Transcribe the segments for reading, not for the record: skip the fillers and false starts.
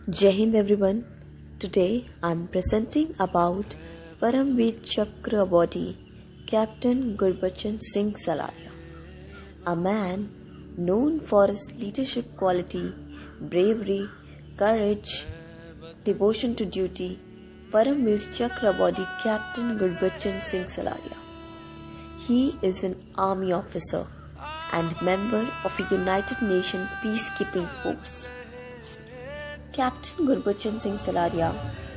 Jai Hind everyone. Today I am presenting about Paramveer Chakra Awardee Captain Gurbachan Singh Salaria, a man known for his leadership quality, bravery, courage, devotion to duty. Paramveer Chakra Awardee Captain Gurbachan Singh Salaria. He is an army officer and member of a United Nations peacekeeping force. Captain Gurbachan Singh Salaria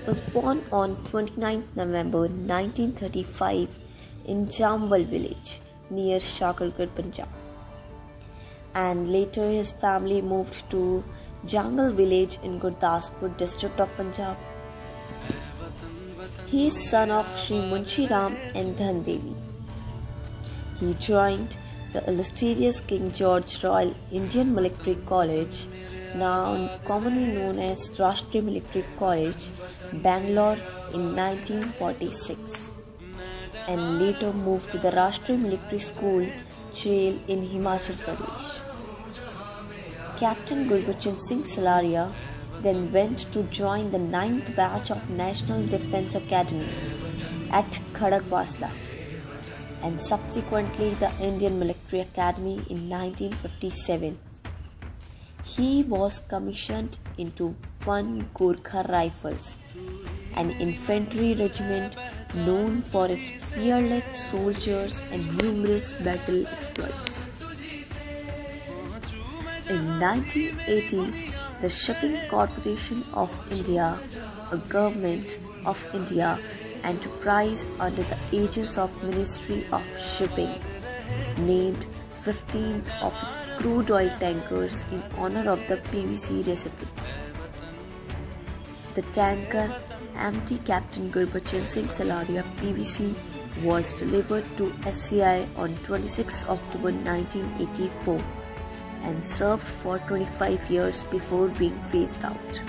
was born on 29 November 1935 in Jambal village near Shakargarh, Punjab. And later his family moved to Jangal village in Gurdaspur district of Punjab. He is son of Sri Munshi Ram and Dhan Devi. He joined the illustrious King George Royal Indian Military College, now commonly known as Rashtriya Military College, Bangalore in 1946, and later moved to the Rashtriya Military School, Chail in Himachal Pradesh. Captain Gurbachan Singh Salaria then went to join the 9th batch of National Defence Academy at Khadakwasla and subsequently the Indian Military Academy in 1957. He was commissioned into 1 Gorkha Rifles, an infantry regiment known for its fearless soldiers and numerous battle exploits. In 1980s, the Shipping Corporation of India, a government of India enterprise under the aegis of Ministry of Shipping, named 15 of its crude oil tankers in honor of the PVC recipients. The tanker MT Captain Gurbachan Singh Salaria PVC was delivered to SCI on 26 October 1984 and served for 25 years before being phased out.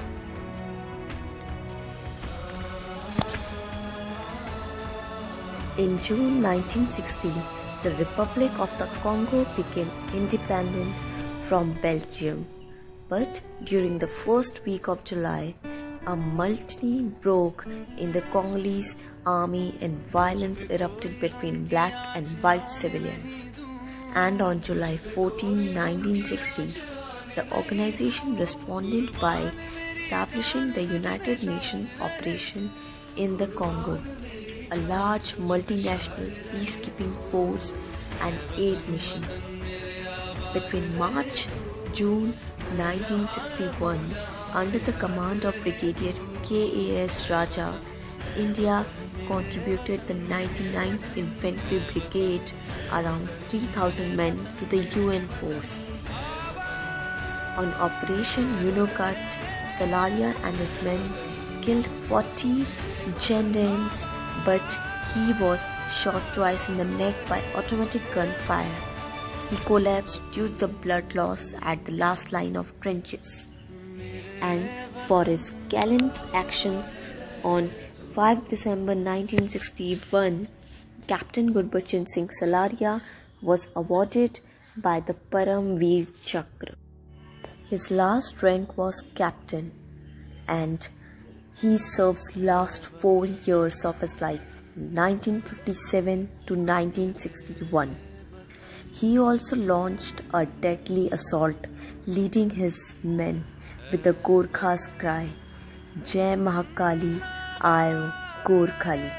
In June 1960, the Republic of the Congo became independent from Belgium. But during the first week of July, a mutiny broke in the Congolese army and violence erupted between black and white civilians. And on July 14, 1960, the organization responded by establishing the United Nations Operation in the Congo, a large multinational peacekeeping force and aid mission. Between March-June 1961, under the command of Brigadier K.A.S. Raja, India contributed the 99th Infantry Brigade, around 3,000 men, to the UN force. On Operation Unicat, Salaria and his men killed 40 gendarmes, but he was shot twice in the neck by automatic gunfire. He collapsed due to the blood loss at the last line of trenches. And for his gallant actions, on 5 December 1961, Captain Gurbachan Singh Salaria was awarded by the Paramveer Chakra. His last rank was captain, and he served last 4 years of his life, 1957 to 1961. He also launched a deadly assault, leading his men with the Gorkha's cry, Jai Mahakali Aayo Gorkhali,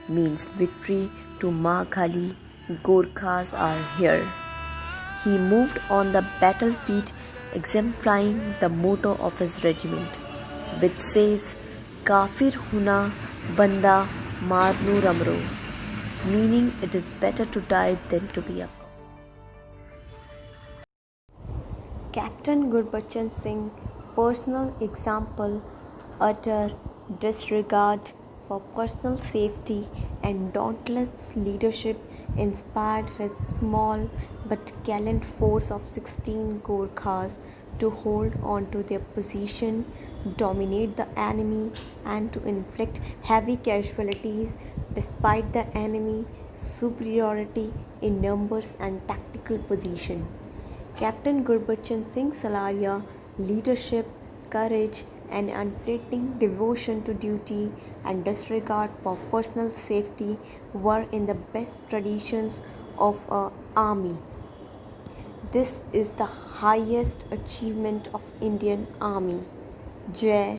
means victory to Ma Kali, Gorkhas are here. He moved on the battlefield exemplifying the motto of his regiment, which says, Kafir huna banda marnu ramro, meaning it is better to die than to be a Captain Gurbachan Singh personal example, utter disregard for personal safety and dauntless leadership inspired his small but gallant force of 16 Gorkhas to hold on to their position, dominate the enemy, and to inflict heavy casualties despite the enemy superiority in numbers and tactical position. Captain Gurbachan Singh Salaria leadership, courage an unfailing devotion to duty and disregard for personal safety were in the best traditions of an army. This is the highest achievement of Indian Army. Jai